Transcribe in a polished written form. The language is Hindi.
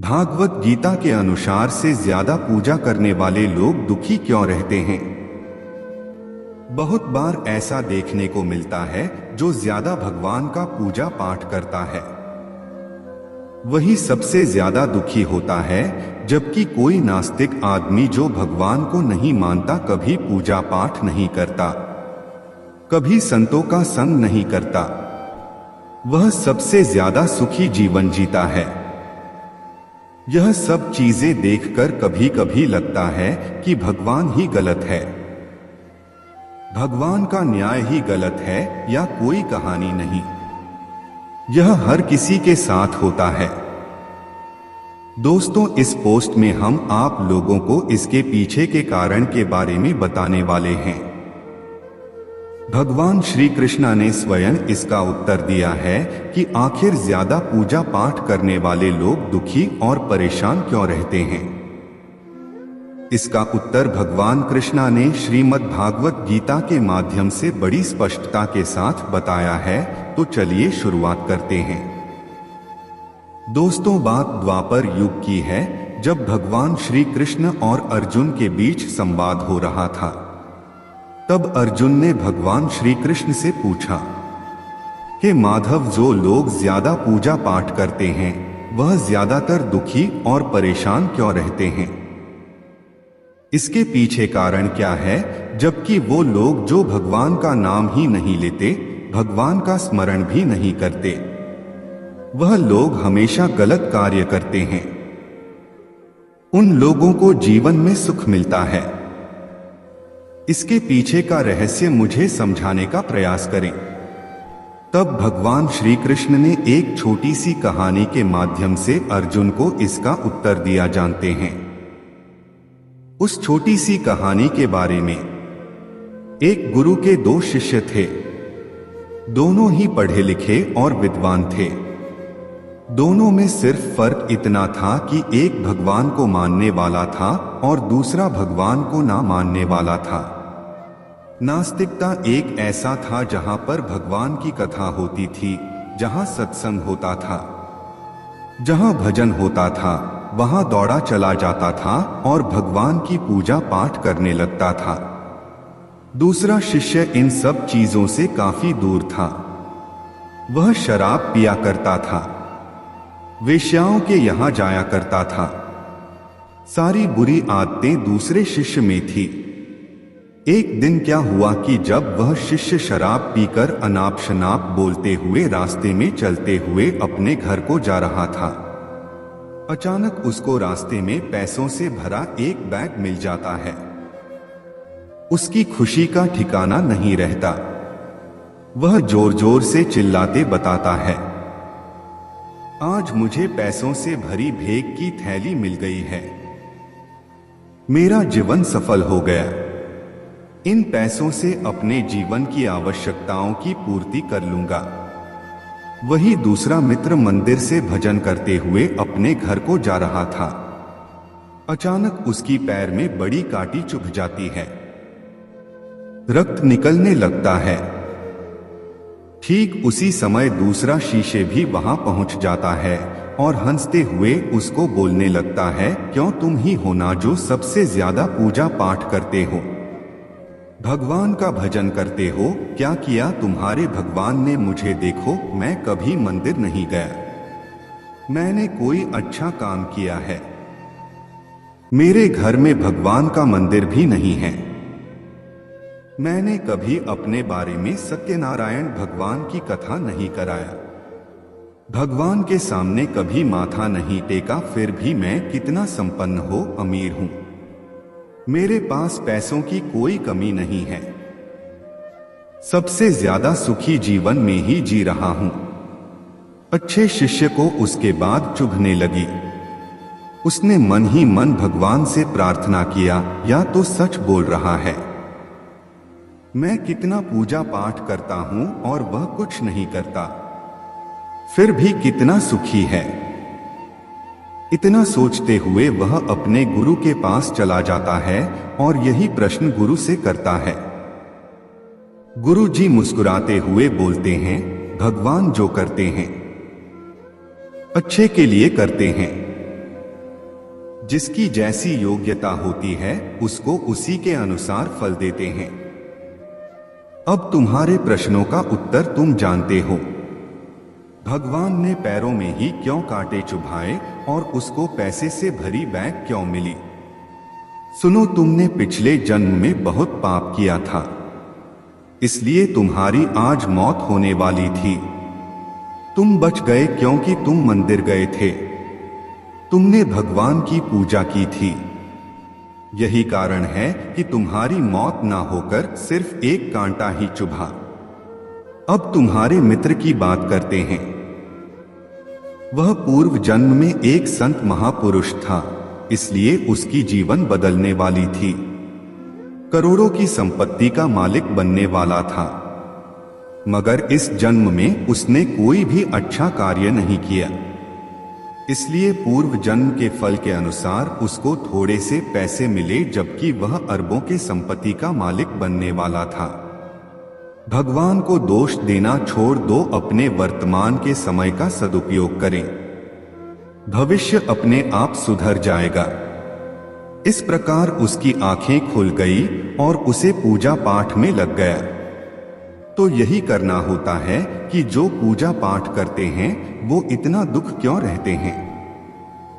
भागवत गीता के अनुसार से ज्यादा पूजा करने वाले लोग दुखी क्यों रहते हैं? बहुत बार ऐसा देखने को मिलता है जो ज्यादा भगवान का पूजा पाठ करता है वही सबसे ज्यादा दुखी होता है, जबकि कोई नास्तिक आदमी जो भगवान को नहीं मानता कभी पूजा पाठ नहीं करता, कभी संतों का संग नहीं करता, वह सबसे ज्यादा सुखी जीवन जीता है। यह सब चीजें देखकर कभी कभी लगता है कि भगवान ही गलत है, भगवान का न्याय ही गलत है या कोई कहानी नहीं। यह हर किसी के साथ होता है। दोस्तों, इस पोस्ट में हम आप लोगों को इसके पीछे के कारण के बारे में बताने वाले हैं। भगवान श्री कृष्ण ने स्वयं इसका उत्तर दिया है कि आखिर ज्यादा पूजा पाठ करने वाले लोग दुखी और परेशान क्यों रहते हैं। इसका उत्तर भगवान कृष्ण ने श्रीमद् भागवत गीता के माध्यम से बड़ी स्पष्टता के साथ बताया है। तो चलिए शुरुआत करते हैं। दोस्तों, बात द्वापर युग की है, जब भगवान श्री कृष्ण और अर्जुन के बीच संवाद हो रहा था। तब अर्जुन ने भगवान श्री कृष्ण से पूछा कि माधव, जो लोग ज्यादा पूजा पाठ करते हैं वह ज्यादातर दुखी और परेशान क्यों रहते हैं? इसके पीछे कारण क्या है, जबकि वो लोग जो भगवान का नाम ही नहीं लेते, भगवान का स्मरण भी नहीं करते, वह लोग हमेशा गलत कार्य करते हैं। उन लोगों को जीवन में सुख मिलता है। इसके पीछे का रहस्य मुझे समझाने का प्रयास करें। तब भगवान श्री कृष्ण ने एक छोटी सी कहानी के माध्यम से अर्जुन को इसका उत्तर दिया। जानते हैं उस छोटी सी कहानी के बारे में। एक गुरु के दो शिष्य थे। दोनों ही पढ़े लिखे और विद्वान थे। दोनों में सिर्फ फर्क इतना था कि एक भगवान को मानने वाला था और दूसरा भगवान को ना मानने वाला था। नास्तिकता एक ऐसा था जहां पर भगवान की कथा होती थी, जहां सत्संग होता था, जहां भजन होता था, वहां दौड़ा चला जाता था और भगवान की पूजा पाठ करने लगता था। दूसरा शिष्य इन सब चीजों से काफी दूर था। वह शराब पिया करता था, वेश्याओं के यहां जाया करता था। सारी बुरी आदतें दूसरे शिष्य में थी। एक दिन क्या हुआ कि जब वह शिष्य शराब पीकर अनाप शनाप बोलते हुए रास्ते में चलते हुए अपने घर को जा रहा था, अचानक उसको रास्ते में पैसों से भरा एक बैग मिल जाता है। उसकी खुशी का ठिकाना नहीं रहता। वह जोर जोर से चिल्लाते बताता है, आज मुझे पैसों से भरी भेंट की थैली मिल गई है। मेरा जीवन सफल हो गया। इन पैसों से अपने जीवन की आवश्यकताओं की पूर्ति कर लूंगा। वही दूसरा मित्र मंदिर से भजन करते हुए अपने घर को जा रहा था। अचानक उसकी पैर में बड़ी कांटी चुभ जाती है। रक्त निकलने लगता है। ठीक उसी समय दूसरा शीशे भी वहां पहुंच जाता है और हंसते हुए उसको बोलने लगता है, क्यों तुम ही हो ना जो सबसे ज्यादा पूजा पाठ करते हो, भगवान का भजन करते हो। क्या किया तुम्हारे भगवान ने मुझे? देखो, मैं कभी मंदिर नहीं गया। मैंने कोई अच्छा काम किया है? मेरे घर में भगवान का मंदिर भी नहीं है। मैंने कभी अपने बारे में सत्यनारायण भगवान की कथा नहीं कराया। भगवान के सामने कभी माथा नहीं टेका। फिर भी मैं कितना संपन्न हो, अमीर हूं। मेरे पास पैसों की कोई कमी नहीं है। सबसे ज्यादा सुखी जीवन में ही जी रहा हूं। अच्छे शिष्य को उसके बाद चुभने लगी। उसने मन ही मन भगवान से प्रार्थना किया, या तो सच बोल रहा है। मैं कितना पूजा पाठ करता हूं और वह कुछ नहीं करता, फिर भी कितना सुखी है। इतना सोचते हुए वह अपने गुरु के पास चला जाता है और यही प्रश्न गुरु से करता है। गुरु जी मुस्कुराते हुए बोलते हैं, भगवान जो करते हैं अच्छे के लिए करते हैं। जिसकी जैसी योग्यता होती है उसको उसी के अनुसार फल देते हैं। अब तुम्हारे प्रश्नों का उत्तर तुम जानते हो। भगवान ने पैरों में ही क्यों कांटे चुभाए और उसको पैसे से भरी बैग क्यों मिली? सुनो, तुमने पिछले जन्म में बहुत पाप किया था, इसलिए तुम्हारी आज मौत होने वाली थी। तुम बच गए क्योंकि तुम मंदिर गए थे, तुमने भगवान की पूजा की थी। यही कारण है कि तुम्हारी मौत ना होकर सिर्फ एक कांटा ही चुभा। अब तुम्हारे मित्र की बात करते हैं। वह पूर्व जन्म में एक संत महापुरुष था, इसलिए उसकी जीवन बदलने वाली थी। करोड़ों की संपत्ति का मालिक बनने वाला था, मगर इस जन्म में उसने कोई भी अच्छा कार्य नहीं किया। इसलिए पूर्व जन्म के फल के अनुसार उसको थोड़े से पैसे मिले, जबकि वह अरबों के संपत्ति का मालिक बनने वाला था। भगवान को दोष देना छोड़ दो, अपने वर्तमान के समय का सदुपयोग करें। भविष्य अपने आप सुधर जाएगा। इस प्रकार उसकी आंखें खुल गई और उसे पूजा पाठ में लग गया। तो यही करना होता है कि जो पूजा पाठ करते हैं वो इतना दुख क्यों रहते हैं।